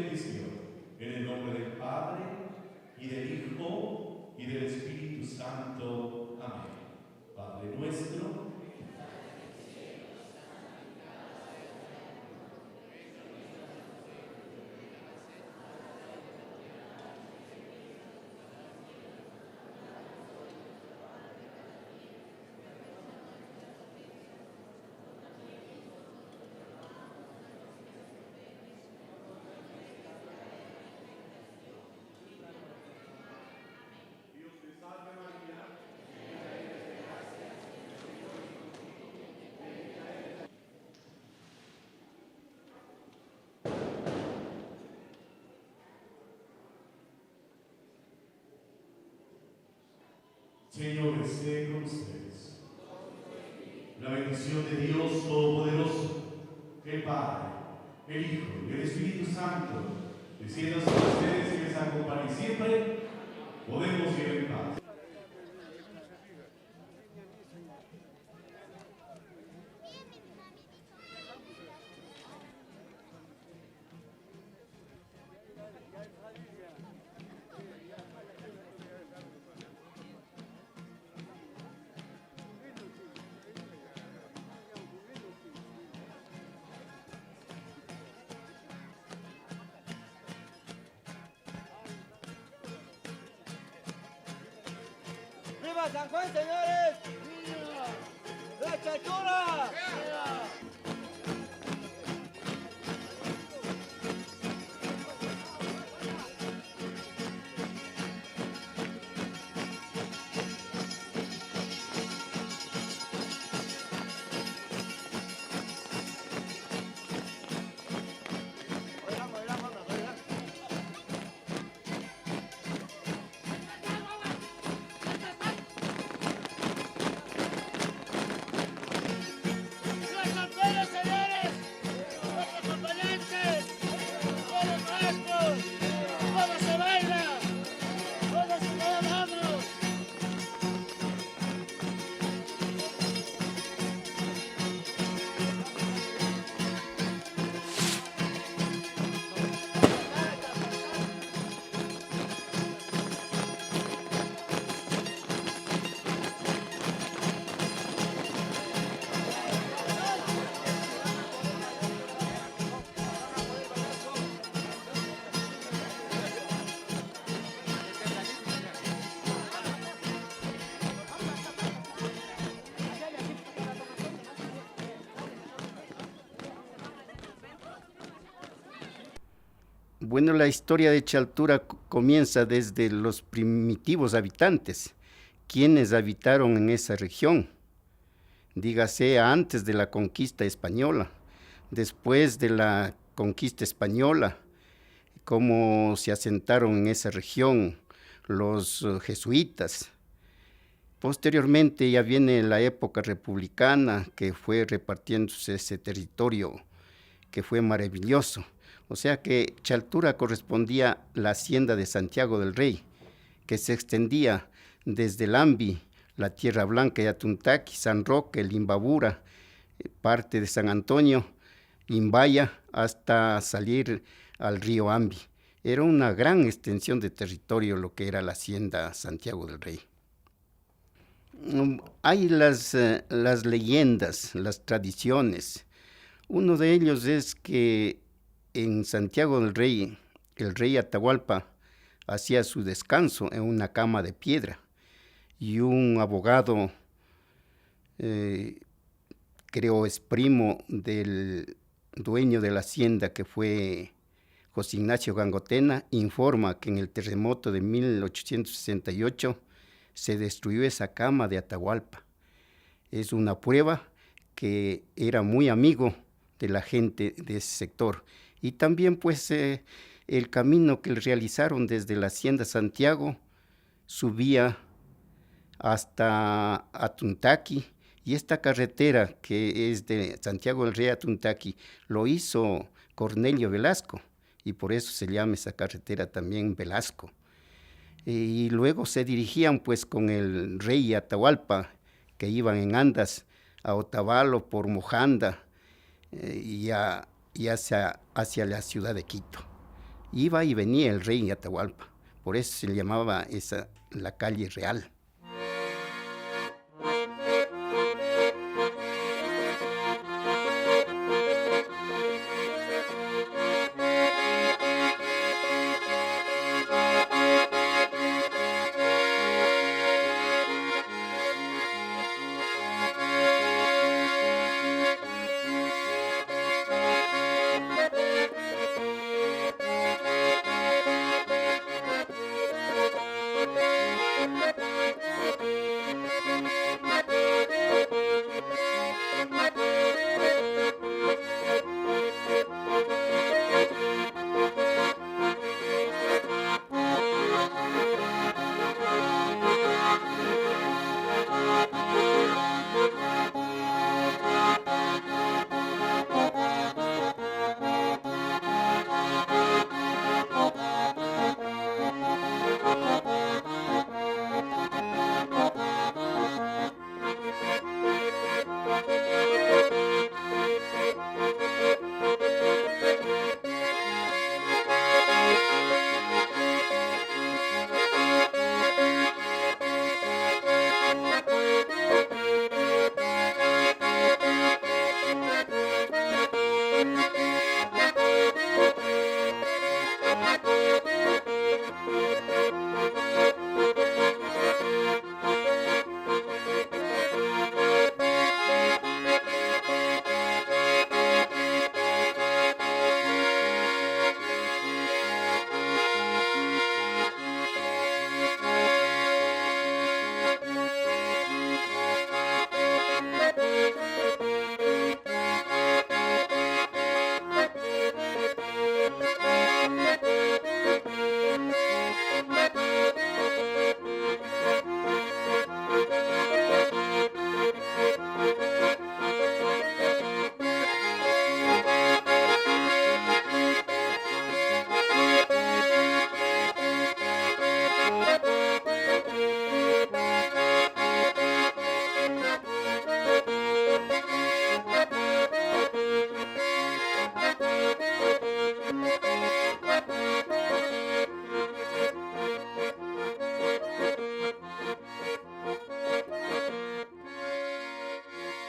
bendición. En el nombre del Padre, y del Hijo, y del Espíritu Santo. Amén. Padre nuestro, Señor, esté con ustedes. La bendición de Dios Todopoderoso, el Padre, el Hijo y el Espíritu Santo, descienda sobre ustedes y les acompañe siempre. Podemos ir en paz. ¡Viva San Juan, señores! ¡Viva! ¡La Chaltura! ¡Viva! Bueno, la historia de Chaltura comienza desde los primitivos habitantes, quienes habitaron en esa región, dígase antes de la conquista española, después de la conquista española, cómo se asentaron en esa región los jesuitas. Posteriormente ya viene la época republicana, que fue repartiéndose ese territorio, que fue maravilloso. O sea que Chaltura correspondía a la hacienda de Santiago del Rey, que se extendía desde el Ambi, la Tierra Blanca y Atuntaqui, San Roque, el Imbabura, parte de San Antonio, Imbaya, hasta salir al río Ambi. Era una gran extensión de territorio lo que era la hacienda Santiago del Rey. Hay las leyendas, las tradiciones. Uno de ellos es que en Santiago del Rey, el rey Atahualpa hacía su descanso en una cama de piedra y un abogado, creo es primo del dueño de la hacienda, que fue José Ignacio Gangotena, informa que en el terremoto de 1868 se destruyó esa cama de Atahualpa. Es una prueba que era muy amigo de la gente de ese sector. Y también pues el camino que realizaron desde la hacienda Santiago subía hasta Atuntaqui, y esta carretera que es de Santiago del Rey a Atuntaqui lo hizo Cornelio Velasco, y por eso se llama esa carretera también Velasco. Y luego se dirigían pues con el rey Atahualpa, que iban en andas a Otavalo por Mojanda y hacia la ciudad de Quito. Iba y venía el rey en Atahualpa. Por eso se le llamaba esa la calle real.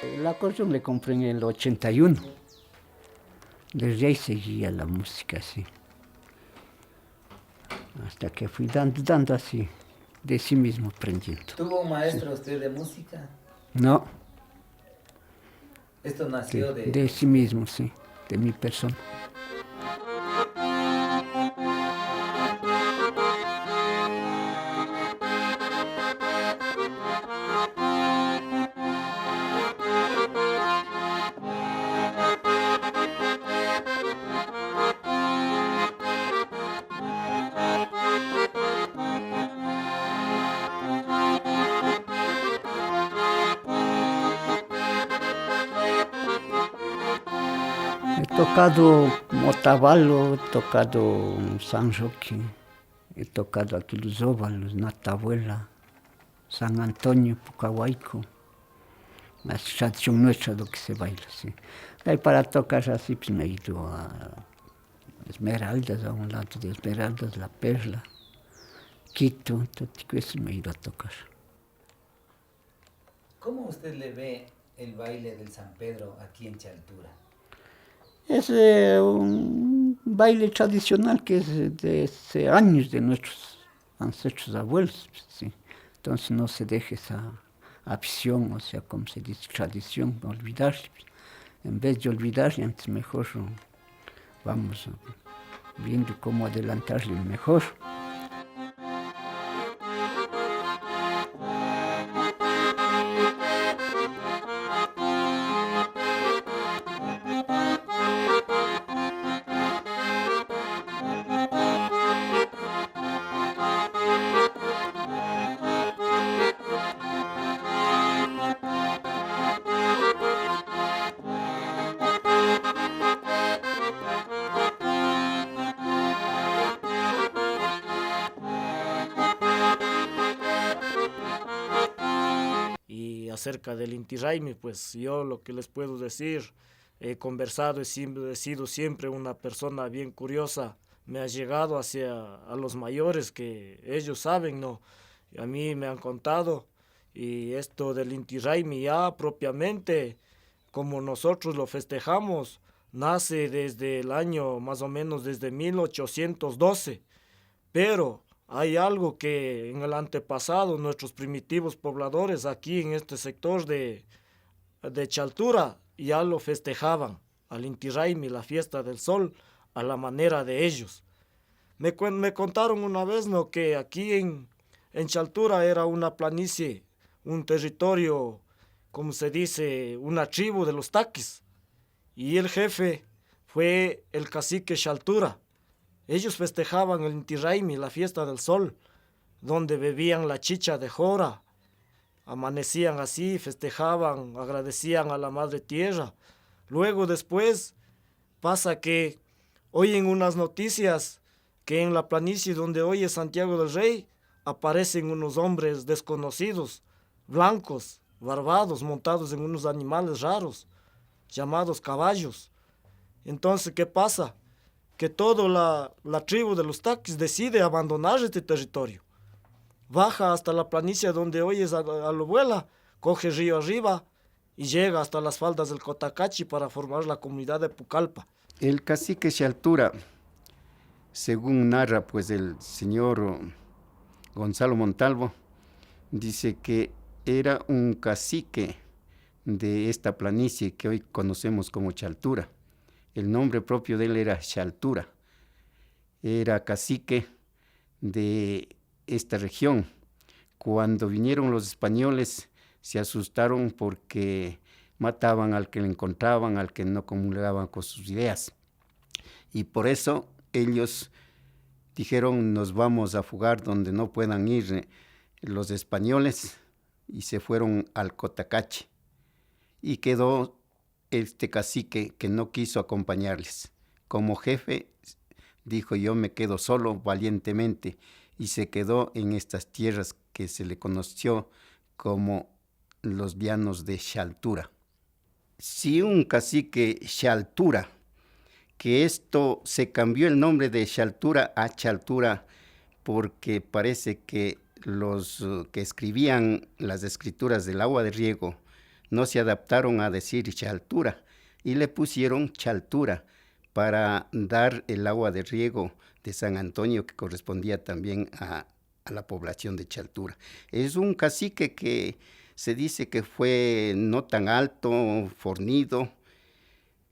El acordeón le compré en el 81. Desde ahí seguía la música así. Hasta que fui dando así, de sí mismo aprendiendo. ¿Tuvo un maestro usted de música? No, Esto nació de sí mismo, sí, de mi persona. He tocado Motavalo, he tocado San Roque, he tocado aquí los óvalos, Natabuela, San Antonio, Pucahuaico, la tradición nuestra lo que se baila, sí. Ahí para tocar así pues me he ido a Esmeraldas, a un lado de Esmeraldas, La Perla, Quito, todo eso me he ido a tocar. ¿Cómo usted le ve el baile del San Pedro aquí en Chaltura? Es un baile tradicional que es de hace años de nuestros ancestros abuelos, sí. Entonces no se deje esa afición, o sea, como se dice, tradición, olvidarse. En vez de olvidarse, antes mejor vamos viendo cómo adelantarle mejor. Acerca del Inti Raymi, pues yo lo que les puedo decir, he conversado, he sido siempre una persona bien curiosa me ha llegado hacia a los mayores, que ellos saben, ¿no? Y a mí me han contado, y esto del Inti Raymi ya propiamente, como nosotros lo festejamos, nace desde el año más o menos desde 1812, pero hay algo que en el antepasado nuestros primitivos pobladores aquí en este sector de Chaltura ya lo festejaban, al Inti Raymi, la fiesta del sol, a la manera de ellos. Me contaron una vez, ¿no?, que aquí en Chaltura era una planicie, un territorio, como se dice, una tribu de los taquis, y el jefe fue el cacique Chaltura. Ellos festejaban el Inti Raymi, la fiesta del sol, donde bebían la chicha de jora, amanecían así, festejaban, agradecían a la madre tierra. Luego después pasa que oyen unas noticias que en la planicie donde hoy es Santiago del Rey aparecen unos hombres desconocidos, blancos, barbados, montados en unos animales raros, llamados caballos. Entonces, ¿qué pasa? Que toda la tribu de los taquis decide abandonar este territorio. Baja hasta la planicie donde hoy es Alobuela, coge río arriba y llega hasta las faldas del Cotacachi para formar la comunidad de Pucallpa. El cacique Chaltura, según narra pues el señor Gonzalo Montalvo, dice que era un cacique de esta planicie que hoy conocemos como Chaltura. El nombre propio de él era Chaltura. Era cacique de esta región. Cuando vinieron los españoles se asustaron porque mataban al que le encontraban, al que no comulgaban con sus ideas. Y por eso ellos dijeron, nos vamos a fugar donde no puedan ir los españoles, y se fueron al Cotacachi. Y quedó este cacique que no quiso acompañarles. Como jefe dijo, yo me quedo solo valientemente, y se quedó en estas tierras que se le conoció como los llanos de Chaltura. Si un cacique Chaltura, que esto se cambió el nombre de Chaltura a Chaltura porque parece que los que escribían las escrituras del agua de riego no se adaptaron a decir Chaltura y le pusieron Chaltura para dar el agua de riego de San Antonio, que correspondía también a la población de Chaltura. Es un cacique que se dice que fue no tan alto, fornido,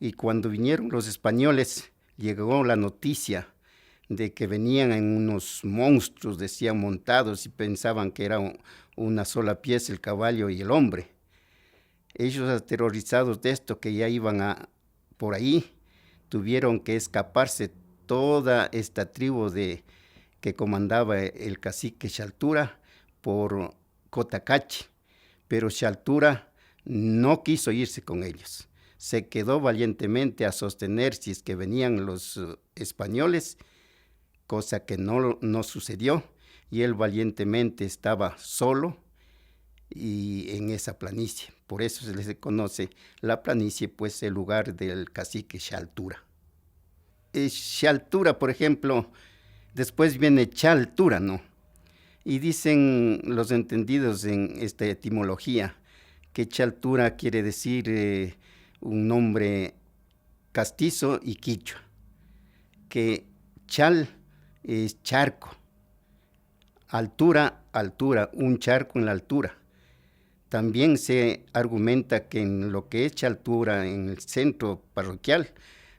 y cuando vinieron los españoles llegó la noticia de que venían en unos monstruos, decían, montados, y pensaban que era una sola pieza, el caballo y el hombre. Ellos, aterrorizados de esto, que ya iban por ahí, tuvieron que escaparse toda esta tribu que comandaba el cacique Chaltura por Cotacachi, pero Chaltura no quiso irse con ellos. Se quedó valientemente a sostener si es que venían los españoles, cosa que no sucedió, y él valientemente estaba solo y en esa planicie. Por eso se les conoce la planicie, pues el lugar del cacique Chaltura. Chaltura, por ejemplo, después viene Chaltura, ¿no? Y dicen los entendidos en esta etimología que Chaltura quiere decir un nombre castizo y quichua, que chal es charco, altura, un charco en la altura. También se argumenta que en lo que es Chaltura, en el centro parroquial,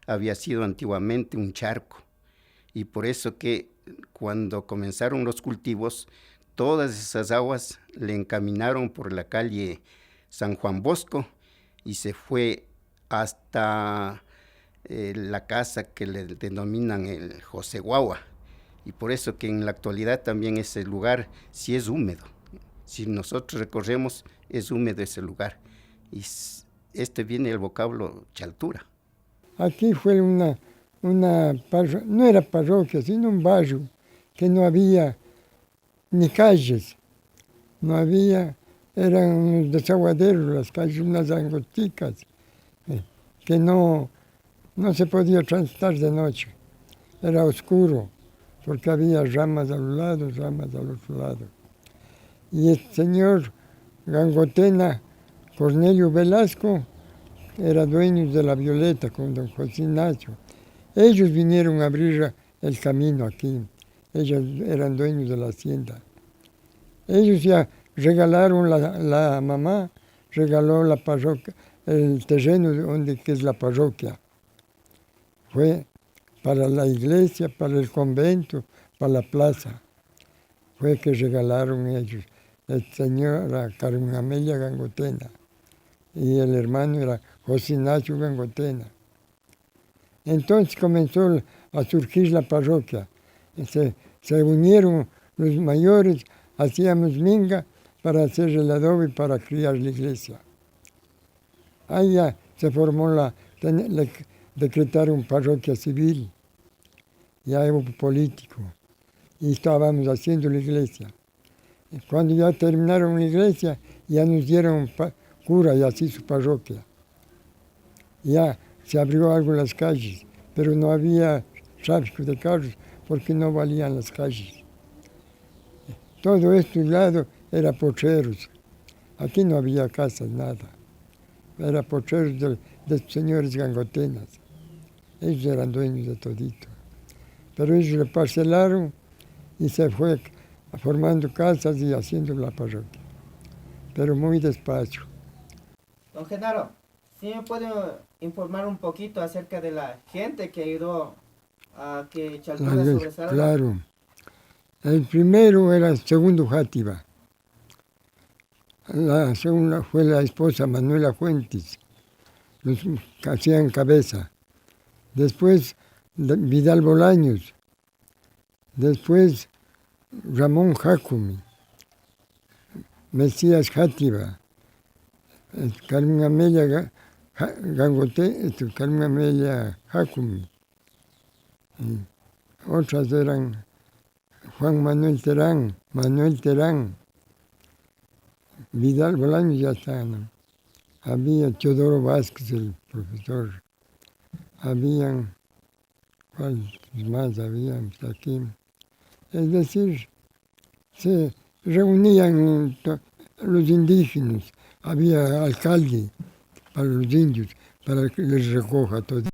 había sido antiguamente un charco, y por eso que cuando comenzaron los cultivos, todas esas aguas le encaminaron por la calle San Juan Bosco y se fue hasta la casa que le denominan el José Guagua, y por eso que en la actualidad también ese lugar sí es húmedo. Si nosotros recorremos, es húmedo ese lugar, y viene el vocablo Chaltura. Aquí fue una no era parroquia, sino un barrio que no había ni calles, no había, eran unos desaguaderos, las calles unas angosticas, que no se podía transitar de noche. era oscuro, porque había ramas a un lado, ramas al otro lado. Y el señor Gangotena, Cornelio Velasco, era dueño de la Violeta con don José Ignacio. Ellos vinieron a abrir el camino aquí. Ellos eran dueños de la hacienda. Ellos ya regalaron, la mamá regaló la parroquia, el terreno que es la parroquia. Fue para la iglesia, para el convento, para la plaza. Fue que regalaron ellos. El señor era Carmen Amelia Gangotena y el hermano era José Ignacio Gangotena. Entonces comenzó a surgir la parroquia. Se unieron los mayores, hacíamos minga para hacer el adobe y para criar la iglesia. Ahí ya se formó decretaron parroquia civil, ya hubo político, y estábamos haciendo la iglesia. Cuando ya terminaron la iglesia, ya nos dieron cura y así su parroquia. Ya se abrió algo en las calles, pero no había tráfico de carros porque no valían las calles. Todo este lado era potreros. Aquí no había casas, nada. Era potreros de señores Gangotenas. Ellos eran dueños de todito. Pero ellos le parcelaron y se fue formando casas y haciendo la parroquia. Pero muy despacio. Don Genaro, ¿sí me puede informar un poquito acerca de la gente que ayudó a que Chaltura sobresalga? Claro. El primero era el segundo Játiva. La segunda fue la esposa Manuela Fuentes, los que hacían cabeza. Después Vidal Bolaños. Después Ramón Jacumi, Mesías Játiva, Carmen Amelia Gangote, Carmen Amelia Jacumi. Otras eran Juan Manuel Terán, Vidal Bolaños ya está, ¿no? Había Teodoro Vázquez, el profesor. Habían, ¿cuáles más habían aquí? Es decir, se reunían los indígenas, había alcalde para los indios, para que les recoja todo.